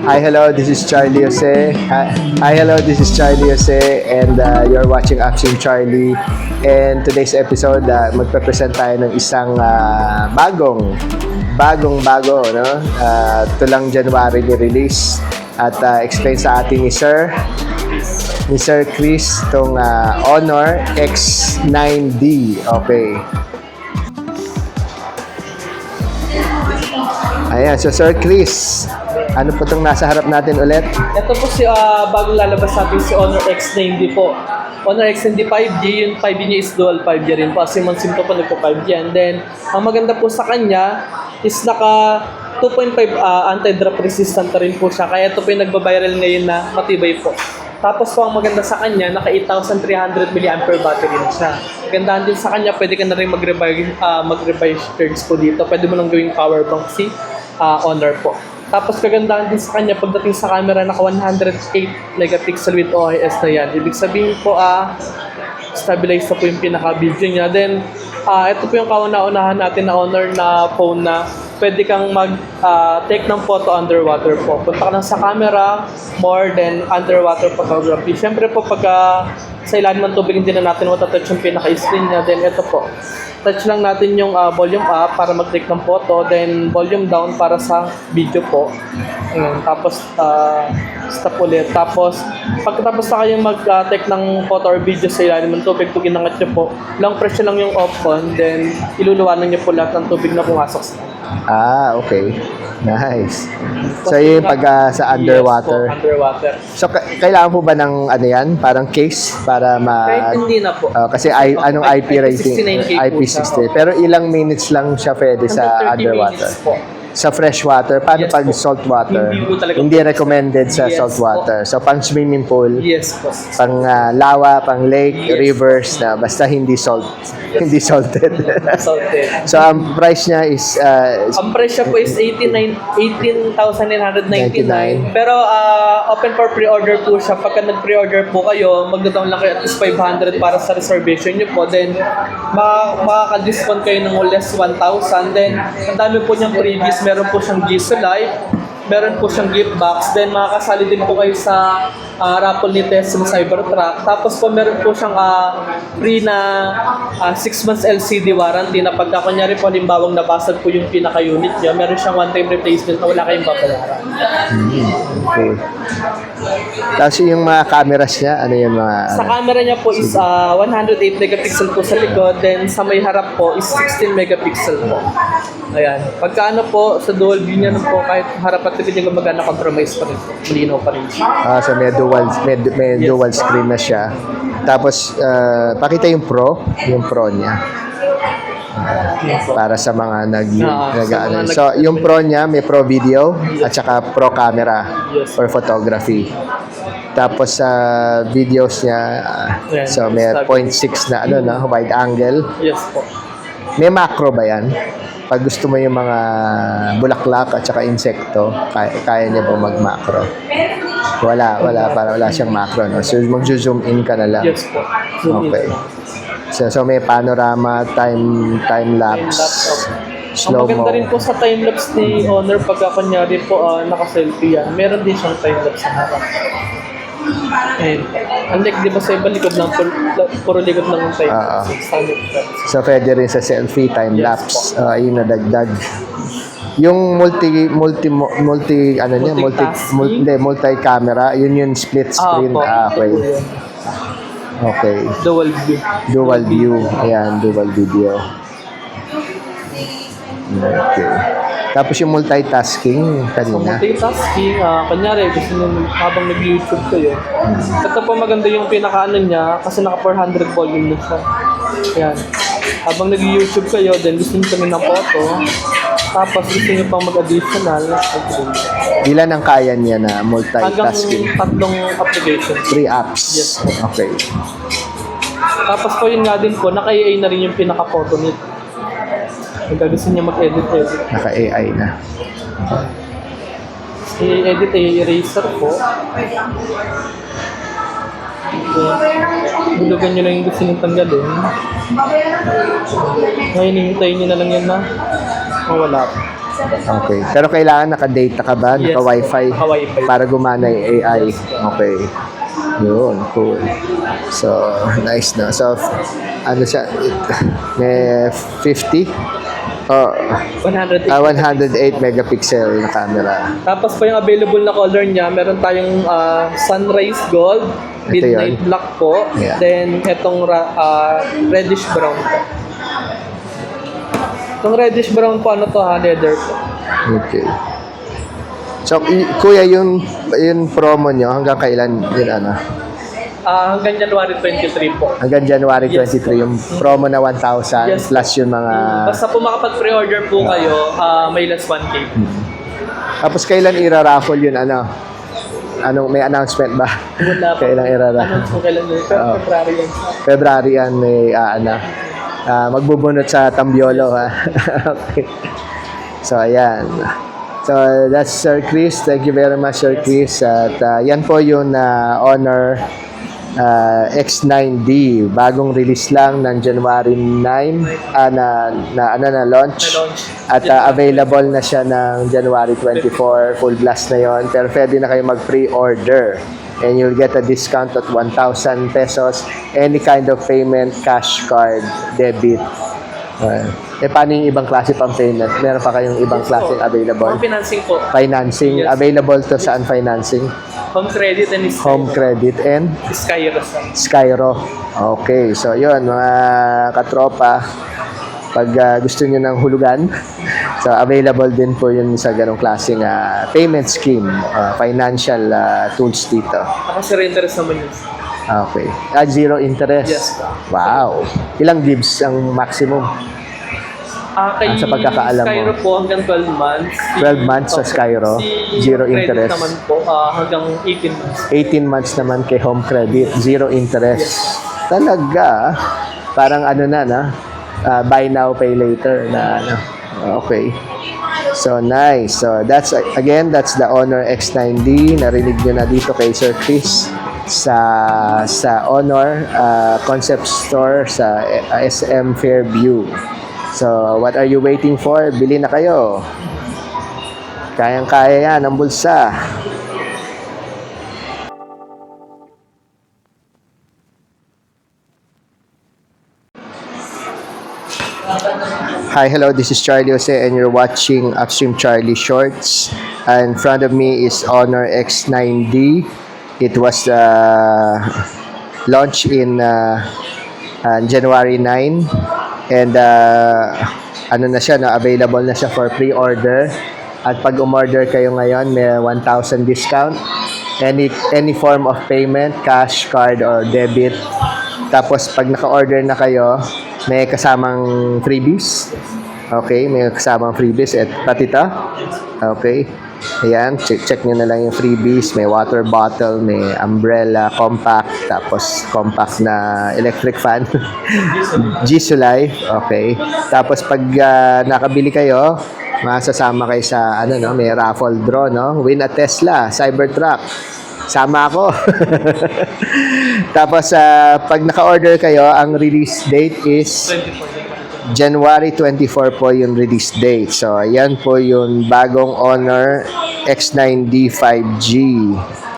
Hi, hello, this is Charlie Jose. Hi, hello, this is Charlie Jose, and you're watching Action Charlie. And today's episode, magpe-present tayo ng isang bagong-bago, no? Ito lang January ni-release at explain sa atin ni Sir Chris itong Honor X9D. Okay. Ayan, so Sir Chris, ano po itong nasa harap natin ulit? Ito po si bagong lalabas natin si Honor X9D po. Honor X9D 5G, yung 5G niya is dual 5G rin po. Kasi SIM to po nagpo 5G. And then, ang maganda po sa kanya is naka 2.5 anti-drop resistant na rin po siya. Kaya ito po yung nagbabiral ngayon na matibay po. Tapos po ang maganda sa kanya, naka 8,300 mAh battery na siya. Magandaan din sa kanya, pwede ka na rin mag-revive charge po dito. Pwede mo nang gawing power bank si Honor po. Tapos kagandahan din sa kanya pagdating sa camera, naka 108 megapixel with OIS na yan. Ibig sabihin po, stabilize na po yung pinaka-video niya. Then, ito po yung kauna-unahan natin na Honor na phone na pwede kang mag-take ng photo underwater po. Punta ka lang sa camera, more than underwater photography. Siyempre po, pagka sa ilalim ng tubig, hindi na natin matatouch yung pinaka-screen niya. Then, ito po. Touch lang natin yung volume up para mag-take ng photo, then volume down para sa video po. Ayan, tapos stop ulit. Tapos pagkatapos na kayong mag-take ng photo or video sa ilalim ng tubig, pag inangat nyo po, long press nyo lang yung off on, then iluluwanan nyo po lahat ng tubig na pumasok sa Okay. Nice. So, yung pag sa underwater. Yes po, underwater. So, kailangan po ba ng ano yan? Parang case para Kahit hindi na po. kasi anong IP rating? IP69K po siya. IP60. Pero ilang minutes lang siya pwede sa 130 underwater? minutes po. Sa freshwater, paano Yes pag po. saltwater? Hindi po talaga Hindi po. recommended sa Yes saltwater. So, pang swimming pool, Yes po. pang lawa, pang lake, Yes. rivers na basta hindi hindi salted. Salted. So, ang price niya is Ang presyo po is 18,999. Pero open for pre-order po siya. Pagka nag-pre-order po kayo, mag-down lang kayo at least 500 para sa reservation nyo po. Then, makaka-discount kayo ng less 1,000. Then, ang dami po niyang previous. Meron po siyang Giso Live. Meron po siyang gift box. Then, makakasali din po kayo sa raffle ni Tesla Cybertruck. Tapos po, meron po siyang free na 6 months LCD warranty na pagka kunyari po, halimbawang nabasag po yung pinaka-unit niya, meron siyang one-time replacement na wala kayong babayaran. okay. Tapos yung mga cameras niya, ano yung mga... Sa camera niya po is 108 megapixel po sa likod, then sa may harap po is 16 megapixel po. Ayan. Pagka ano po, sa dual view niya po, kahit harap at likod niya gumagana, compromise pa rin po. Malinaw pa rin siya. So may dual screen na siya. Tapos, pakita yung Pro niya. Para sa mga So, yung Pro niya, may Pro Video at saka Pro Camera for photography. Tapos sa videos niya, so may 0.6 na wide angle. Yes po. May macro ba yan? Pag gusto mo yung mga bulaklak at saka insekto, kaya niya ba mag-macro? Wala siyang macro, no? So mag-zoom in ka na lang. Yes po. Okay. So may panorama, time lapse, Ang slow mo. maganda rin po sa time-lapse ni Honor pagka kunyari po naka-selfie yan, meron din siyang time-lapse sa harap. And unlike di ba sa iba likod lang, puro likod lang yung time-lapse. So pwede rin sa selfie, time lapse, ayun na dagdag. Yung multi camera, yun yung split screen. Okay. Dual view. Ayan, dual video. Okay. Tapos yung multitasking kanina. Multitasking, kunyari gusto nyo habang nag-YouTube kayo. Ito po maganda yung pinaka-ano niya kasi naka 400 volume na siya. Ayan. Habang nag-YouTube kayo, then gusto nyo kami ng photo. Tapos gusto nyo pang mag-additional. Ilan ang kaya niya na multitasking? Hanggang 3 application. 3 apps? Yes po. Okay. Tapos po yun nga din po, naka-AI na rin yung pinaka-photo nito. Kung gusto niya mag-edit. Naka-AI na. I-edit eraser po. Bulugan nyo lang yung gusto nyo tanggalin. Ngayon, hintayin nyo na lang yan na mawala. Okay. Pero kailangan naka-data ka ba? Yes, Naka-wifi? naka-wifi. Para gumana yung AI. Okay. Yun, cool. So, nice na. So, ano siya? May 50? Oh, 108. 108 megapixel na camera. Tapos po yung available na color niya, meron tayong sunrise gold, Ito midnight yun. black po, Yeah. then itong reddish brown po. Itong reddish brown po, ano to ha, leather po. Okay. So, kuya, yung promo nyo, hanggang kailan yun ano? Hanggang January 23 po. Hanggang January Yes. 23, yung promo na 1,000 Yes. plus yung mga... Basta po makapag-pre-order po kayo, may less 1K. Tapos kailan ira-raffle yun ano? Anong may announcement ba? Wala po. Kailan ira-raffle? Announce po kailan yun? Pero Oo. February yan. February yan may magbubunot sa Tambiolo ha. Okay. So ayan. So that's Sir Chris. Thank you very much Sir Chris. At yan po yung Honor X9D. Bagong release lang ng January 9 na launch. Na-launch. At available na siya ng January 24. Full blast na yon. Pero pwede na kayo mag-pre-order. And you'll get a discount of 1,000 pesos. Any kind of payment, cash card, debit. Paano yung ibang klase pang payment? Meron pa kayong ibang klaseng available? Home financing po. Financing, Yes. available to saan financing? Home credit and Home credit and Skyro. Skyro. Okay, so yun mga katropa, pag gusto nyo ng hulugan, so available din po yun sa ganong klaseng payment scheme, financial tools dito. Naka-surrender naman yun. Okay. Zero interest? Yes. Wow. Ilang gives ang maximum? Kay Sa pagkakaalam mo. Skyro po hanggang 12 months. 12 months sa Skyro, zero Credit interest. naman po hanggang 18 months. 18 months naman kay home credit, zero interest. Talaga, parang ano na, buy now, pay later na ano. Okay. So, nice. So, that's the Honor X9D. Narinig nyo na dito kay Sir Chris sa Honor Concept Store sa SM Fairview. So, what are you waiting for? Bili na kayo. Kayang-kaya yan ang bulsa. Hi, hello, this is Charlie Jose and you're watching Upstream Charlie Shorts. In front of me is Honor X9D. It was launched in January 9 and ano na siya, available na siya for pre-order. At pag umorder kayo ngayon, may 1,000 discount. Any form of payment, cash, card, or debit. Tapos pag naka-order na kayo, may kasamang freebies. Okay, may kasamang freebies. At pati ito. Okay. Ayan, check nyo na lang yung freebies. May water bottle, may umbrella, compact, tapos compact na electric fan. Jisoo Life. Okay. Tapos pag nakabili kayo, masasama kayo sa may raffle draw, no? Win a Tesla, Cybertruck. Sama ako. Tapos pag naka-order kayo, ang release date is 24. January 24 po yung release date. So, ayan po yung bagong Honor X9D 5G.